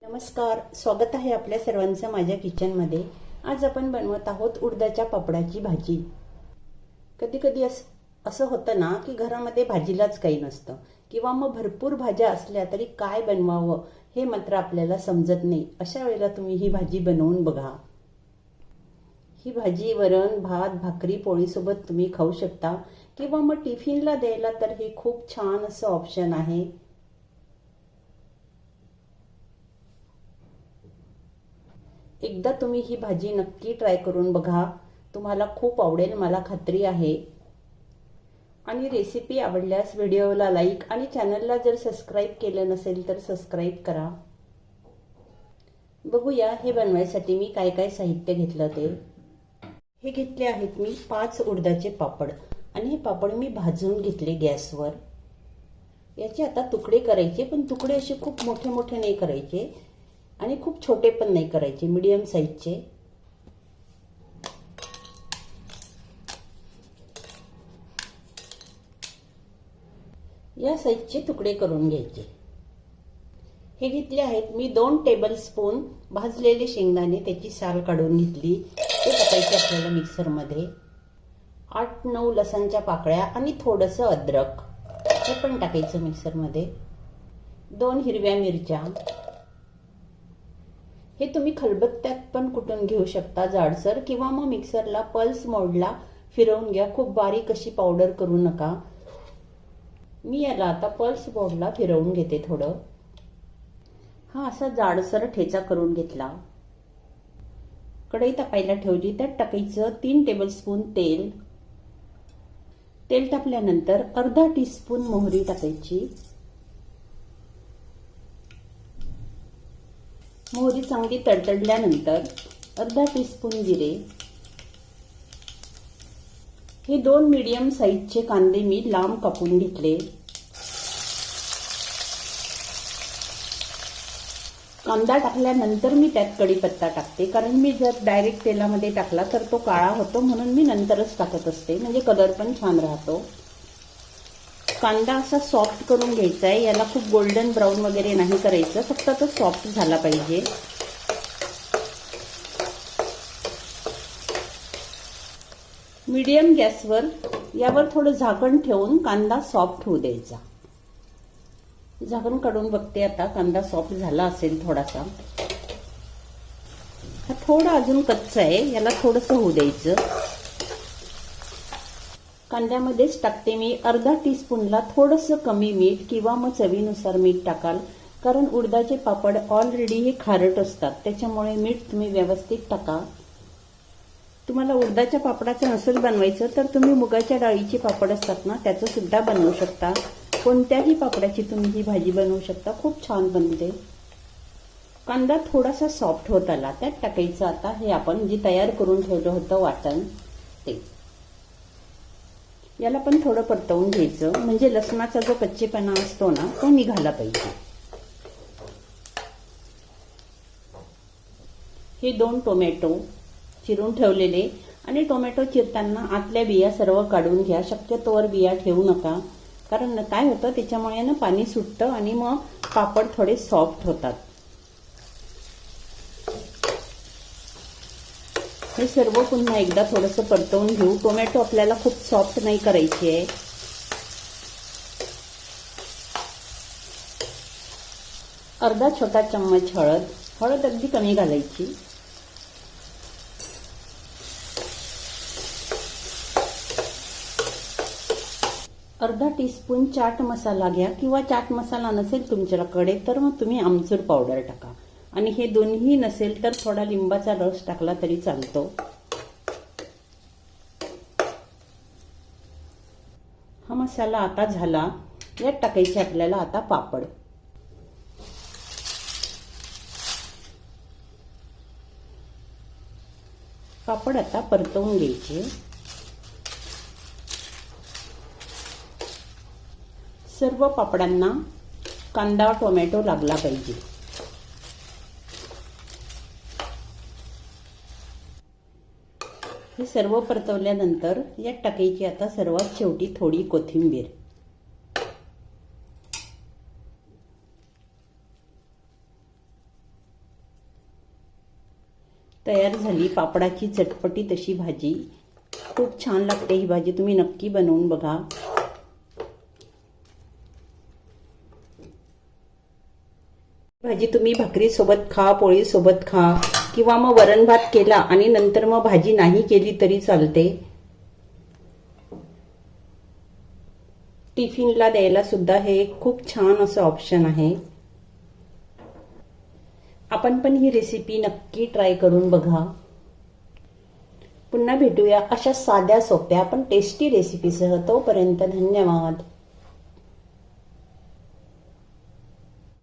नमस्कार, स्वागत आहे आपल्या सर्वांचं माझ्या किचनमध्ये। आज आपण बनवत आहोत उडदाच्या पापडाची भाजी। कधी कधी असं होतं ना की घरामध्ये भाजीलाच काही नसतं किंवा मग भरपूर भाज्या असल्या तरी काय बनवावं हे मात्र आपल्याला समजत नाही। अशा वेळेला तुम्ही ही भाजी बनवून बघा। ही भाजी वरण, भात, भाकरी, पोळी सोबत तुम्ही खाऊ शकता किंवा मग टिफिनला द्यायला तर हे खूप छान असं ऑप्शन आहे। एकदा तुम्ही ही भाजी नक्की ट्राय करून बघा, तुम्हाला खूप आवडेल, मला खात्री आहे। आणि रेसिपी आवडल्यास व्हिडिओला लाईक आणि चॅनलला जर सबस्क्राइब केलं नसेल तर सबस्क्राइब करा। बघूया हे बनवायसाठी मी काय काय साहित्य घेतलं ते। हे घेतले आहेत मी 5 उडदाचे पापड आणि हे पापड मी भाजून घेतले गॅसवर। याचे आता तुकडे करायचे, पण तुकडे असे खूप मोठे मोठे नाही करायचे आणि खूप छोटे पण नाही करायचे, मीडियम साइजचे। या साइजचे तुकडे करून घ्यायचे। हे घेतले आहेत मी 2 टेबलस्पून भाजलेले शेंगदाणे, त्याची साल काढून घेतली, ते टाकायचे आपल्याला मिक्सर मध्ये। 8-9 लसणच्या पाकळ्या आणि थोडंसं अद्रक हे पण टाकायचं मिक्सर मध्ये। 2 हिरव्या मिरच्या, हे तुम्ही खलबत्त्यात पण कुटून घेऊ शकता जाडसर, किंवा मग मिक्सरला पल्स मोडला फिरवून घ्या, खूप बारीक अशी पावडर करू नका। मी याला आता पल्स मोडला फिरवून घेते थोडं। हा असा जाडसर ठेचा करून घेतला। कढई तापायला ठेवली, त्यात टाकायचं 3 टेबलस्पून तेल। तेल तापल्यानंतर अर्धा टीस्पून मोहरी टाकायची। मोहरी चांगली तडतडल्यानंतर अर्धा टीस्पून जिरे। हे 2 मीडियम साइजचे कांदे मी लांब कापून घेतले। कांदा टाकल्यानंतर मी त्यात कढीपत्ता टाकते, कारण मी जर डायरेक्ट तेलामध्ये टाकला तर तो काळा होतो, म्हणून मी नंतरच टाकत असते, म्हणजे कलर पण छान राहतो। कांदा असा सॉफ्ट करून घ्यायचा आहे, याला खूप गोल्डन ब्राऊन वगैरे नाही करायचं, फक्त तो सॉफ्ट झाला पाहिजे। मीडियम गॅसवर यावर थोडं झाकण ठेवून कांदा सॉफ्ट होऊ द्यायचा। झाकण काढून बघते आता, कांदा सॉफ्ट झाला असेल थोडासा। हा थोडा अजून कच्चा आहे, याला थोडंसं होऊ द्यायचं। कांद्यामध्येच टाकते मी अर्धा टीस्पूनला थोडंसं कमी मीठ, किंवा मग चवीनुसार मीठ टाकाल, कारण उडदाचे पापड ऑलरेडी हे खारट असतात, त्याच्यामुळे मीठ तुम्ही व्यवस्थित टाका। तुम्हाला उडदाच्या पापडाचं नसेल बनवायचं तर तुम्ही मुगाच्या डाळीचे पापड असतात ना, त्याचं सुद्धा बनवू शकता। कोणत्याही पापडाची तुम्ही ही भाजी बनवू शकता, खूप छान बनते। कांदा थोडासा सॉफ्ट होत आला, त्यात टाकायचं आता हे आपण जे तयार करून ठेवलं होतं वाटण ते। याला पण थोडं परतवून घ्यायचं, म्हणजे लसणाचा जो कच्चेपणा असतो ना तो निघाला पाहिजे। हे 2 टोमॅटो चिरून ठेवलेले, आणि टोमॅटो चिरताना आतल्या बिया सर्व काढून घ्या, शक्यतोवर बिया ठेवू नका, कारण काय होतं त्याच्यामुळे ना पाणी सुटतं आणि मग पापड थोडे सॉफ्ट होतात। हे सर्व पुन्हा एकदा थोडंसं परतवून घेऊ। टोमॅटो आपल्याला खूप सॉफ्ट नाही करायची आहे। अर्धा छोटा चम्मच हळद, हळद अगदी कमी घालायची। अर्धा टीस्पून चाट मसाला घ्या, किंवा चाट मसाला नसेल तुमच्याकडे तर मग तुम्ही आमचूर पावडर टाका, आणि हे दोन्ही नसेल तर थोडा लिंबाचा रस टाकला तरी चालतो। हा मसाला आता झाला, यात टाकायचे आपल्याला आता पापड। पापड आता परतवून घ्यायचे। सर्व पापडांना कांदा टोमॅटो लागला पाहिजे। हे सर्व परतवल्यानंतर यात टाकायची आता सर्वात शेवटी थोडी कोथिंबीर। तयार झाली पापडाची चटपटीत अशी भाजी. खूप छान लागते ही भाजी, तुम्ही नक्की बनवून बघा. भाजी तुम्ही भाकरी सोबत खा, पोळी सोबत खा, किंवा मग वरण भात केला आणि नंतर मग भाजी नाही केली तरी चालते. टिफिनला द्यायला सुद्धा हे खूप छान असं ऑप्शन आहे. आपण पण ही रेसिपी नक्की ट्राय करून बघा. पुन्हा भेटूया अशा साध्या सोप्या पण टेस्टी रेसिपीसह. तोपर्यंत धन्यवाद.